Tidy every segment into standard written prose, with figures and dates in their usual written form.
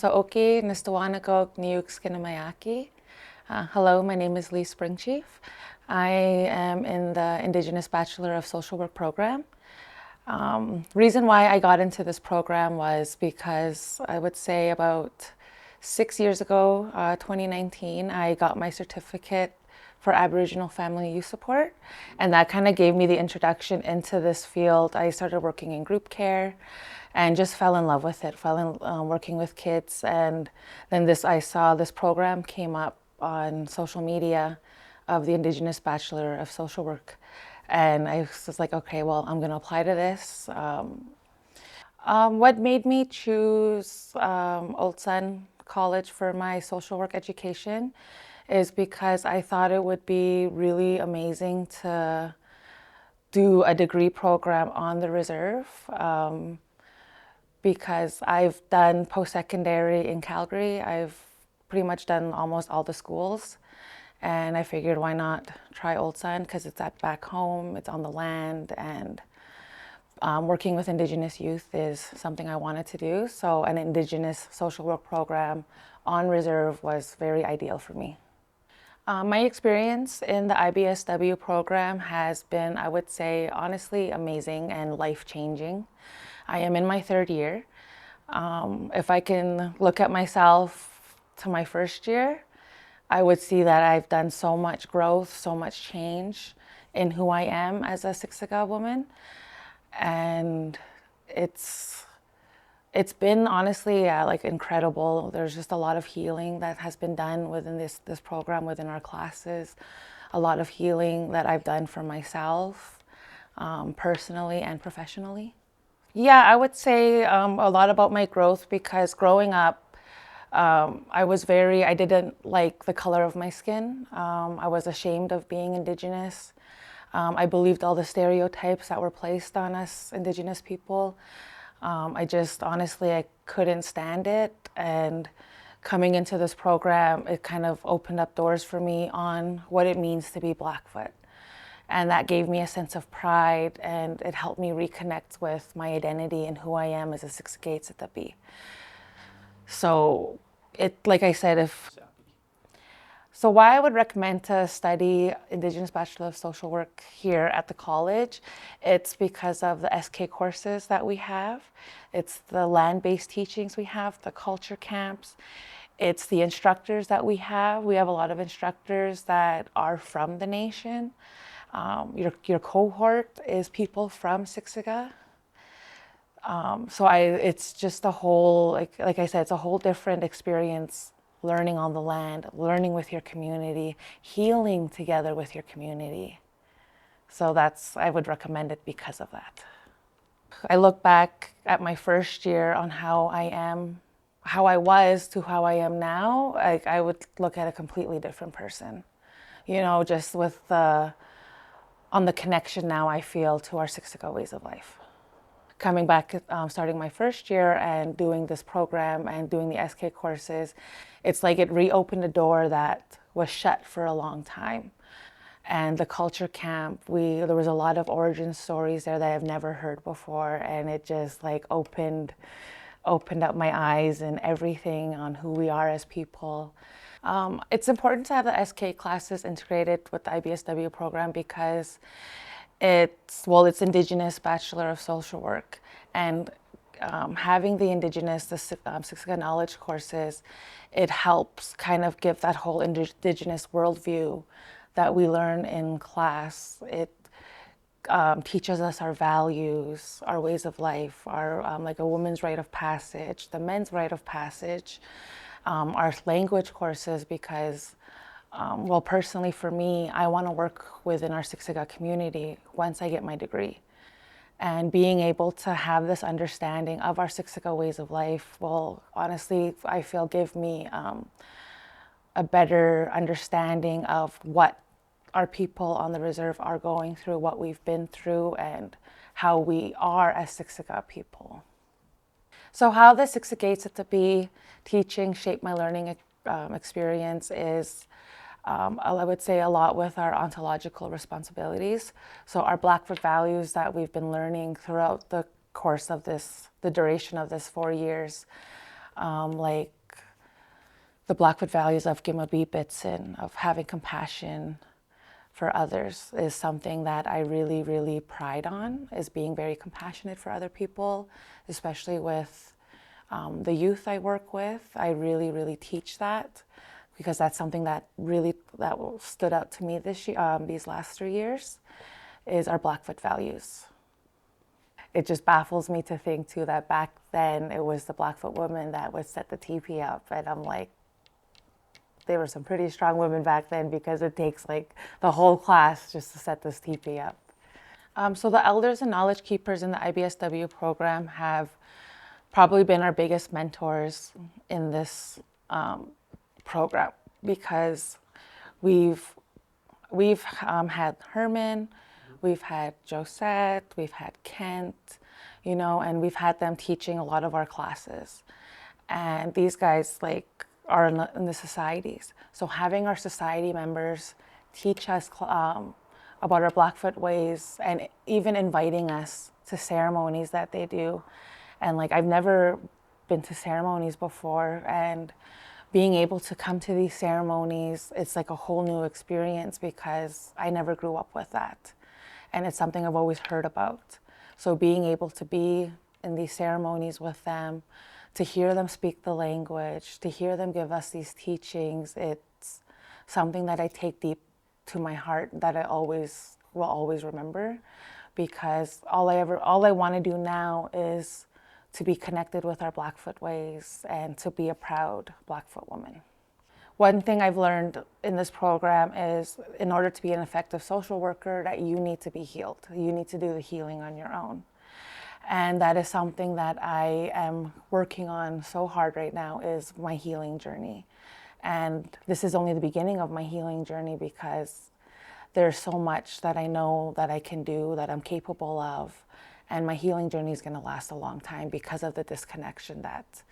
So oki nistawanagog niuk skinamayaki. Hello, my name is Leigh Springchief. I am in the Indigenous Bachelor of Social Work program. Reason why I got into this program was because I would say about 6 years ago, 2019, I got my certificate for Aboriginal family youth support, and that kind of gave me the introduction into this field. I started working in group care and just fell in love with it, fell in working with kids. And then I saw this program came up on social media of the Indigenous Bachelor of Social Work. And I was like, okay, well, I'm going to apply to this. What made me choose Old Sun College for my social work education is because I thought it would be really amazing to do a degree program on the reserve. Because I've done post-secondary in Calgary. I've pretty much done almost all the schools. And I figured why not try Old Sun because it's at back home, it's on the land, and working with Indigenous youth is something I wanted to do. So an Indigenous social work program on reserve was very ideal for me. My experience in the IBSW program has been, I would say, honestly amazing and life-changing. I am in my third year. If I can look at myself to my first year, I would see that I've done so much growth, so much change in who I am as a Siksika woman. And it's been honestly like incredible. There's just a lot of healing that has been done within this program, within our classes. A lot of healing that I've done for myself, personally and professionally. Yeah, I would say a lot about my growth because growing up, I didn't like the color of my skin. I was ashamed of being Indigenous. I believed all the stereotypes that were placed on us Indigenous people. I couldn't stand it. And coming into this program, it kind of opened up doors for me on what it means to be Blackfoot. And that gave me a sense of pride, and it helped me reconnect with my identity and who I am as a Siksika Nation. So like I said, so why I would recommend to study Indigenous Bachelor of Social Work here at the college, it's because of the SK courses that we have. It's the land-based teachings we have, the culture camps. It's the instructors that we have. We have a lot of instructors that are from the nation. Your cohort is people from Siksika. It's just a whole, like I said, it's a whole different experience learning on the land, learning with your community, healing together with your community. So I would recommend it because of that. I look back at my first year on how I was to how I am now. I would look at a completely different person, just on the connection now I feel to our Siksika ways of life. Coming back, starting my first year and doing this program and doing the SK courses, it's like it reopened a door that was shut for a long time. And the culture camp, there was a lot of origin stories there that I've never heard before, and it just like opened up my eyes and everything on who we are as people. It's important to have the SK classes integrated with the IBSW program because it's Indigenous Bachelor of Social Work, and having the Indigenous, the Siksika knowledge courses, it helps kind of give that whole Indigenous worldview that we learn in class. It teaches us our values, our ways of life, our like a woman's rite of passage, the men's rite of passage, our language courses because personally for me, I want to work within our Siksika community once I get my degree. And being able to have this understanding of our Siksika ways of life will honestly, I feel, give me a better understanding of what our people on the reserve are going through, what we've been through, and how we are as Siksika people. So how the Siksika Nation teaching shaped my learning experience is, I would say, a lot with our ontological responsibilities. So our Blackfoot values that we've been learning throughout the course of the duration of this 4 years. like the Blackfoot values of Gimabibitsin, of having compassion for others, is something that I really, really pride on, is being very compassionate for other people, especially with the youth I work with. I really, really teach that because that's something that really stood out to me this year, these last 3 years, is our Blackfoot values. It just baffles me to think too that back then it was the Blackfoot women that would set the teepee up, and I'm like, there were some pretty strong women back then because it takes like the whole class just to set this teepee up. So the elders and knowledge keepers in the IBSW program have probably been our biggest mentors in this program because we've had Herman, we've had Josette, we've had Kent, and we've had them teaching a lot of our classes. And these guys are in the societies. So having our society members teach us about our Blackfoot ways and even inviting us to ceremonies that they do. And I've never been to ceremonies before, and being able to come to these ceremonies, it's like a whole new experience because I never grew up with that. And it's something I've always heard about. So being able to be in these ceremonies with them, to hear them speak the language, to hear them give us these teachings, it's something that I take deep to my heart that I will always remember, because all I want to do now is to be connected with our Blackfoot ways and to be a proud Blackfoot woman. One thing I've learned in this program is in order to be an effective social worker, that you need to be healed. You need to do the healing on your own. And that is something that I am working on so hard right now, is my healing journey. And this is only the beginning of my healing journey because there's so much that I know that I can do, that I'm capable of. And my healing journey is going to last a long time because of the disconnection that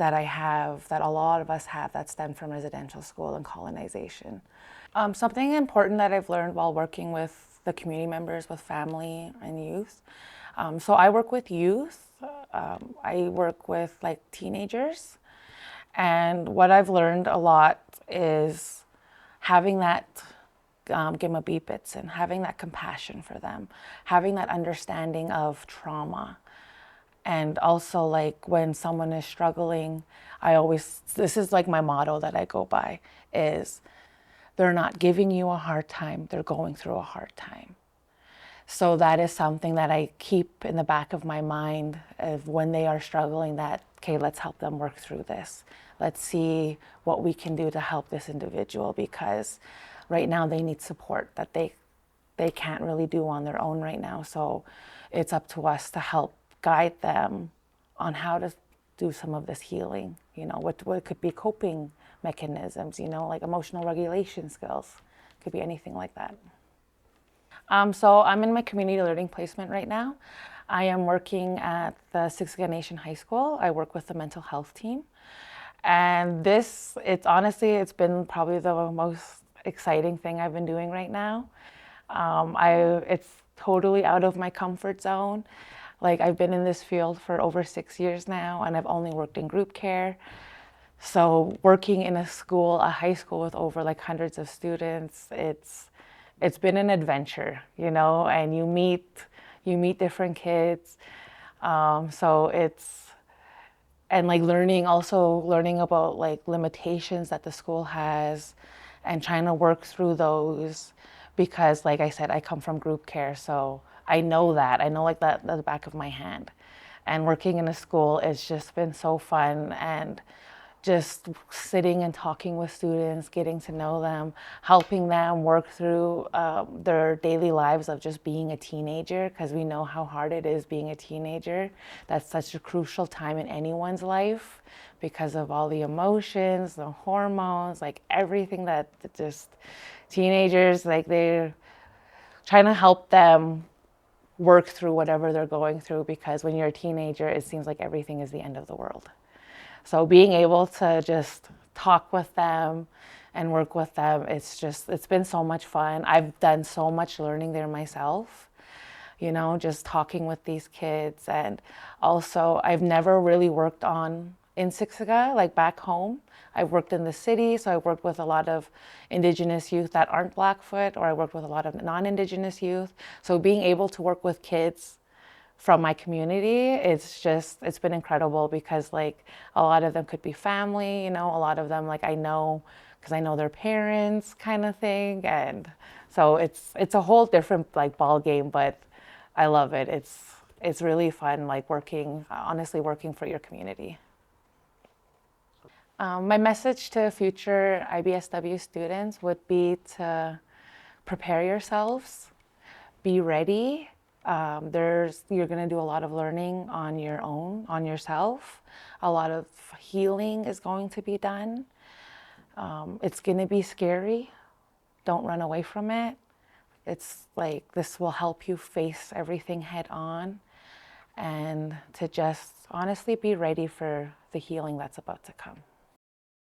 I have, that a lot of us have, that stemmed from residential school and colonization. Something important that I've learned while working with the community members, with family and youth. So I work with youth. I work with teenagers. And what I've learned a lot is having that gimabibits and having that compassion for them, having that understanding of trauma. And also when someone is struggling, this is my motto that I go by, is they're not giving you a hard time, they're going through a hard time. So that is something that I keep in the back of my mind of when they are struggling, that, okay, let's help them work through this. Let's see what we can do to help this individual, because right now they need support that they can't really do on their own right now. So it's up to us to help guide them on how to do some of this healing. What could be coping mechanisms, like emotional regulation skills. Could be anything like that. So I'm in my community learning placement right now. I am working at the Siksika Nation High School. I work with the mental health team. And it's been probably the most exciting thing I've been doing right now. It's totally out of my comfort zone. I've been in this field for over 6 years now, and I've only worked in group care. So working in a high school with over hundreds of students, it's been an adventure, and you meet different kids. So and learning about limitations that the school has and trying to work through those, because like I said, I come from group care, so I know that at the back of my hand. And working in a school, it's just been so fun, and just sitting and talking with students, getting to know them, helping them work through their daily lives of just being a teenager, because we know how hard it is being a teenager. That's such a crucial time in anyone's life because of all the emotions, the hormones, everything that just teenagers, they're trying to help them work through whatever they're going through, because when you're a teenager, it seems like everything is the end of the world. So being able to just talk with them and work with them, it's been so much fun. I've done so much learning there myself, just talking with these kids. And also, I've never really worked on in Siksika, like back home. I worked in the city, so I worked with a lot of Indigenous youth that aren't Blackfoot, or I worked with a lot of non-Indigenous youth. So being able to work with kids from my community, it's been incredible because like a lot of them could be family, you know, a lot of them like I know because I know their parents kind of thing. And so it's a whole different like ball game, but I love it. It's really fun like working, honestly working for your community. My message to future IBSW students would be to prepare yourselves, be ready. You're going to do a lot of learning on your own, on yourself. A lot of healing is going to be done. It's going to be scary. Don't run away from it. It's like this will help you face everything head on and to just honestly be ready for the healing that's about to come.